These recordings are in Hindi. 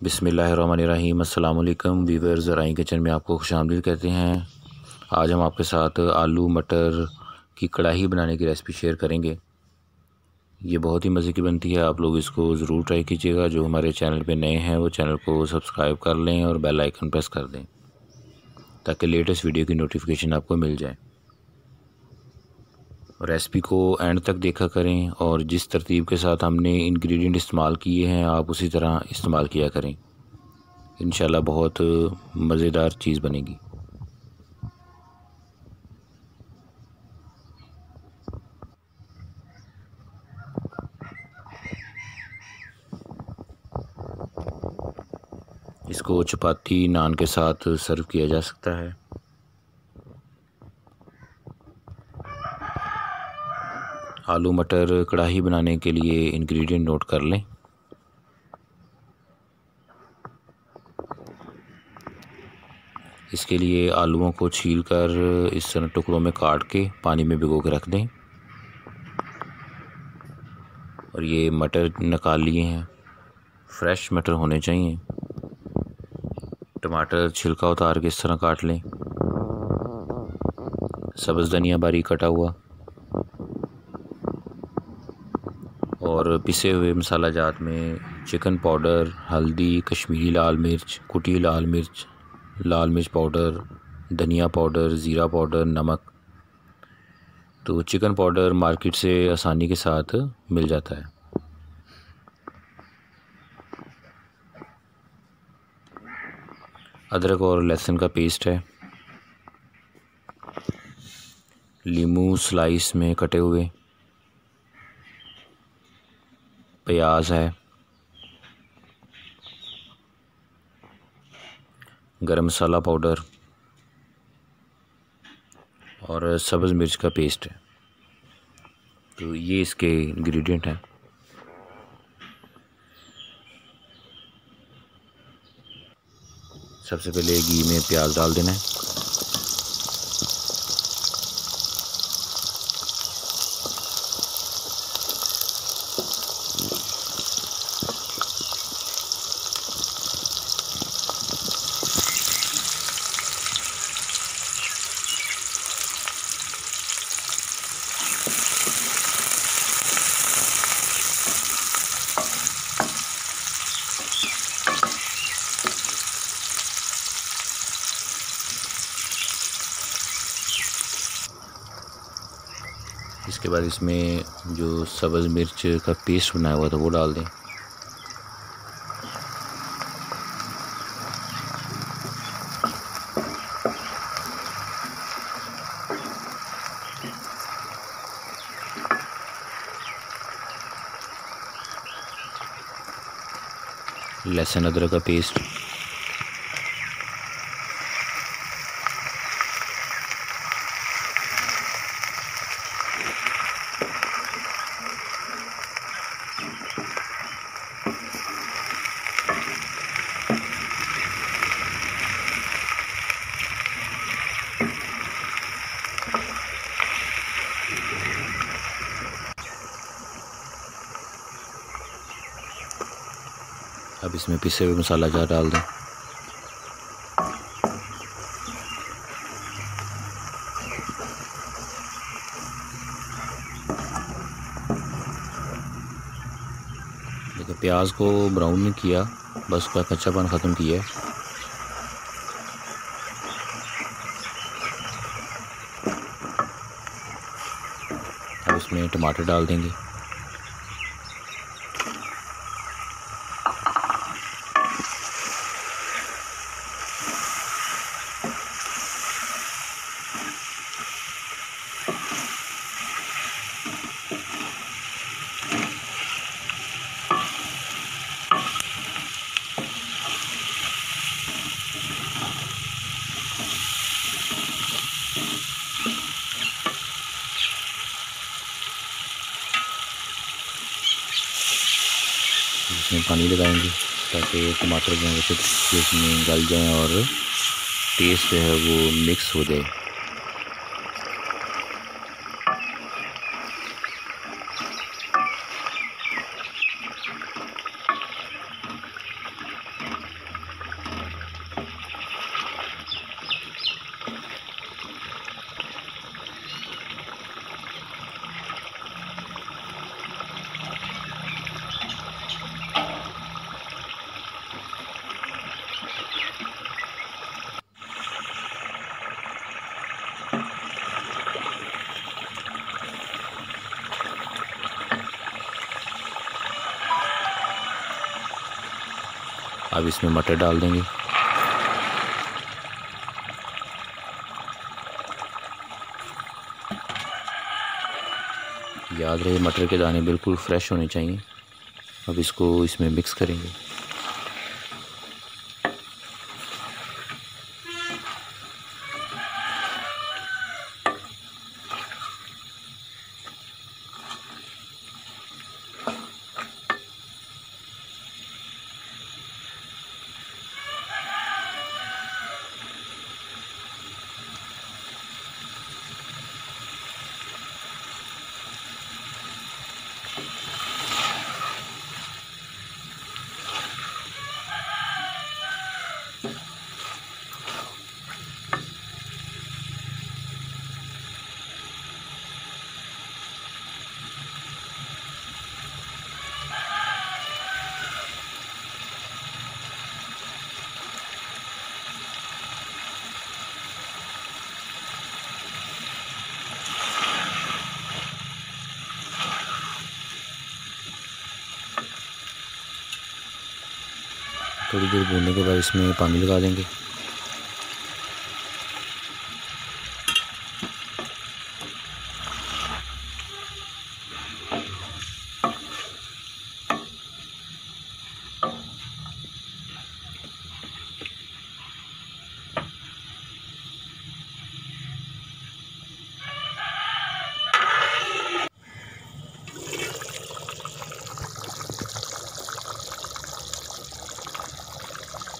बिस्मिल्लाहिर्रहमानिर्रहीम। अस्सलाम वालेकुम व्यूअर्स, ज़राई किचन में आपको खुशामदीद कहते हैं। आज हम आपके साथ आलू मटर की कढ़ाई बनाने की रेसिपी शेयर करेंगे। ये बहुत ही मज़े की बनती है, आप लोग इसको ज़रूर ट्राई कीजिएगा। जो हमारे चैनल पे नए हैं वो चैनल को सब्सक्राइब कर लें और बेल आइकन प्रेस कर दें ताकि लेटेस्ट वीडियो की नोटिफिकेशन आपको मिल जाए। रेसिपी को एंड तक देखा करें और जिस तरतीब के साथ हमने इंग्रेडिएंट इस्तेमाल किए हैं आप उसी तरह इस्तेमाल किया करें। इंशाल्लाह बहुत मज़ेदार चीज़ बनेगी। इसको चपाती नान के साथ सर्व किया जा सकता है। आलू मटर कढ़ाई बनाने के लिए इंग्रेडिएंट नोट कर लें। इसके लिए आलूओं को छीलकर इस तरह टुकड़ों में काट के पानी में भिगो के रख दें। और ये मटर निकाल लिए हैं, फ्रेश मटर होने चाहिए। टमाटर छिलका उतार के इस तरह काट लें। सब्ज़ धनिया बारीक कटा हुआ और पिसे हुए मसाला जात में चिकन पाउडर, हल्दी, कश्मीरी लाल मिर्च, कुटी लाल मिर्च पाउडर, धनिया पाउडर, ज़ीरा पाउडर, नमक। तो चिकन पाउडर मार्केट से आसानी के साथ मिल जाता है। अदरक और लहसुन का पेस्ट है। लीमू स्लाइस में कटे हुए, प्याज है, गरम मसाला पाउडर और सब्ज़ मिर्च का पेस्ट है। तो ये इसके इंग्रेडिएंट हैं। सबसे पहले घी में प्याज डाल देना है। इसके बाद इसमें जो सब्ज़ मिर्च का पेस्ट बनाया हुआ था वो डाल दें। लहसुन अदरक का पेस्ट, अब इसमें पिसे हुए मसाला जार डाल दें। देखिए प्याज को ब्राउन नहीं किया, बस उसका कच्चापन ख़त्म किया है। अब इसमें टमाटर डाल देंगे। इसमें पानी लगाएंगे ताकि टमाटर जो है वो इसमें गल जाएँ और टेस्ट जो है वो मिक्स हो जाए। अब इसमें मटर डाल देंगे। याद रहे मटर के दाने बिल्कुल फ्रेश होने चाहिए। अब इसको इसमें मिक्स करेंगे। थोड़ी देर भूनने के बाद इसमें पानी लगा देंगे।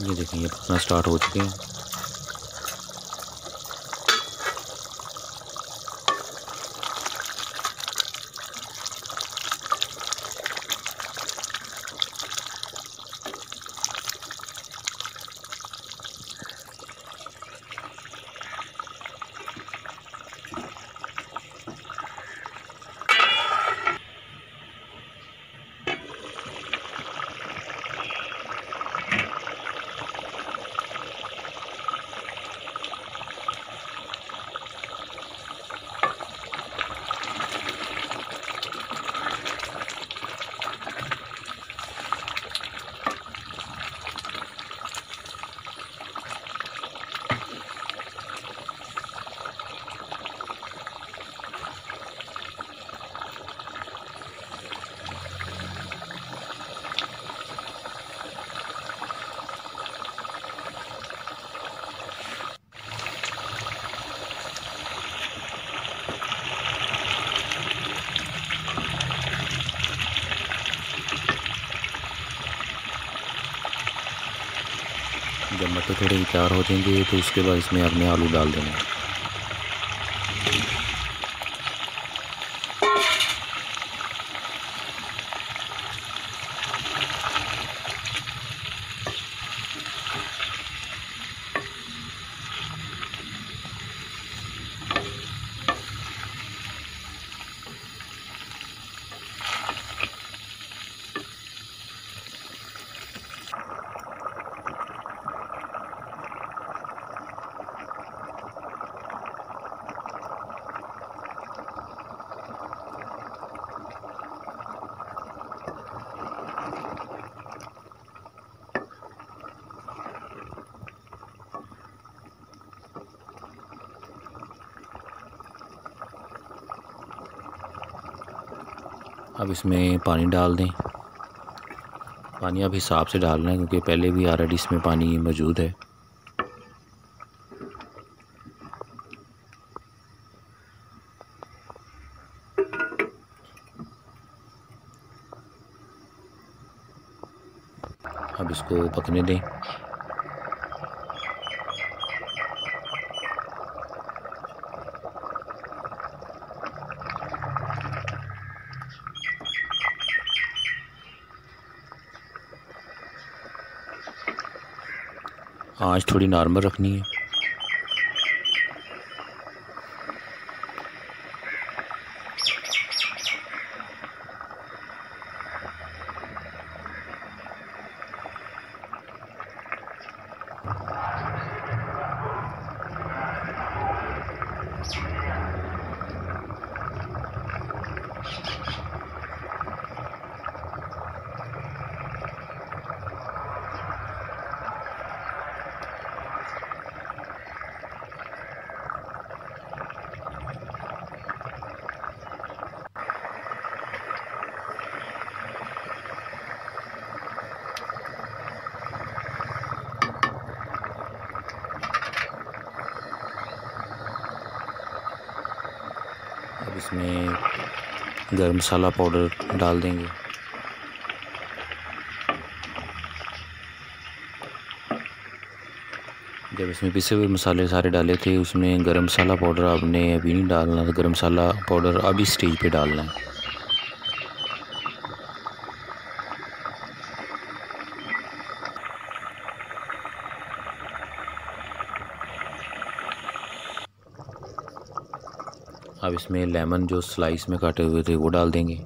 ये देखें, ये पकना स्टार्ट हो चुके हैं। जब मटर थोड़े तैयार हो जाएंगे तो उसके बाद इसमें आपने आलू डाल देना। अब इसमें पानी डाल दें। पानी अब हिसाब से डालना है क्योंकि पहले भी ऑलरेडी इसमें पानी मौजूद है। अब इसको पकने दें। आँच थोड़ी नॉर्मल रखनी है। अब इसमें गरम मसाला पाउडर डाल देंगे। जब इसमें पिसे हुए मसाले सारे डाले थे, उसमें गरम मसाला पाउडर आपने अभी नहीं डालना था, गरम मसाला पाउडर अभी स्टेज पे डालना है। अब इसमें लेमन जो स्लाइस में काटे हुए थे वो डाल देंगे।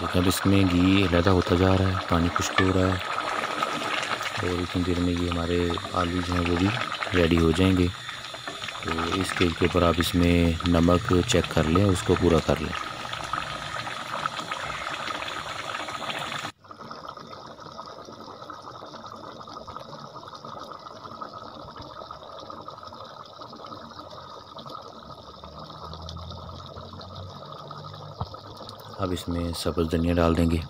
अब इसमें घी अलहदा होता जा रहा है, पानी खुश्क हो रहा है और इतनी देर में ये हमारे आलू जो हैं वो भी रेडी हो जाएंगे। तो इस स्टेज के ऊपर आप इसमें नमक चेक कर लें, उसको पूरा कर लें। अब इसमें सब्ज़ धनिया डाल देंगे।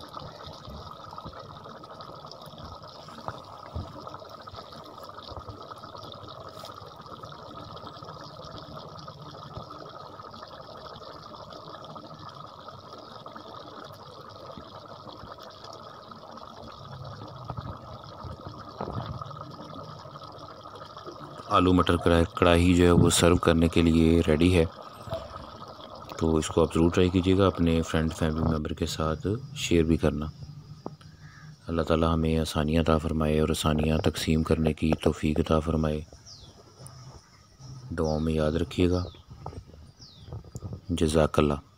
आलू मटर कढ़ाई जो है वो सर्व करने के लिए रेडी है। तो इसको आप ज़रूर ट्राई कीजिएगा, अपने फ्रेंड फैमिली मेम्बर के साथ शेयर भी करना। अल्लाह ताला हमें आसानियाँ अता फ़रमाए और आसानियाँ तकसीम करने की तौफ़ीक अता फ़रमाए। दुआओं में याद रखिएगा। जज़ाकल्लाह।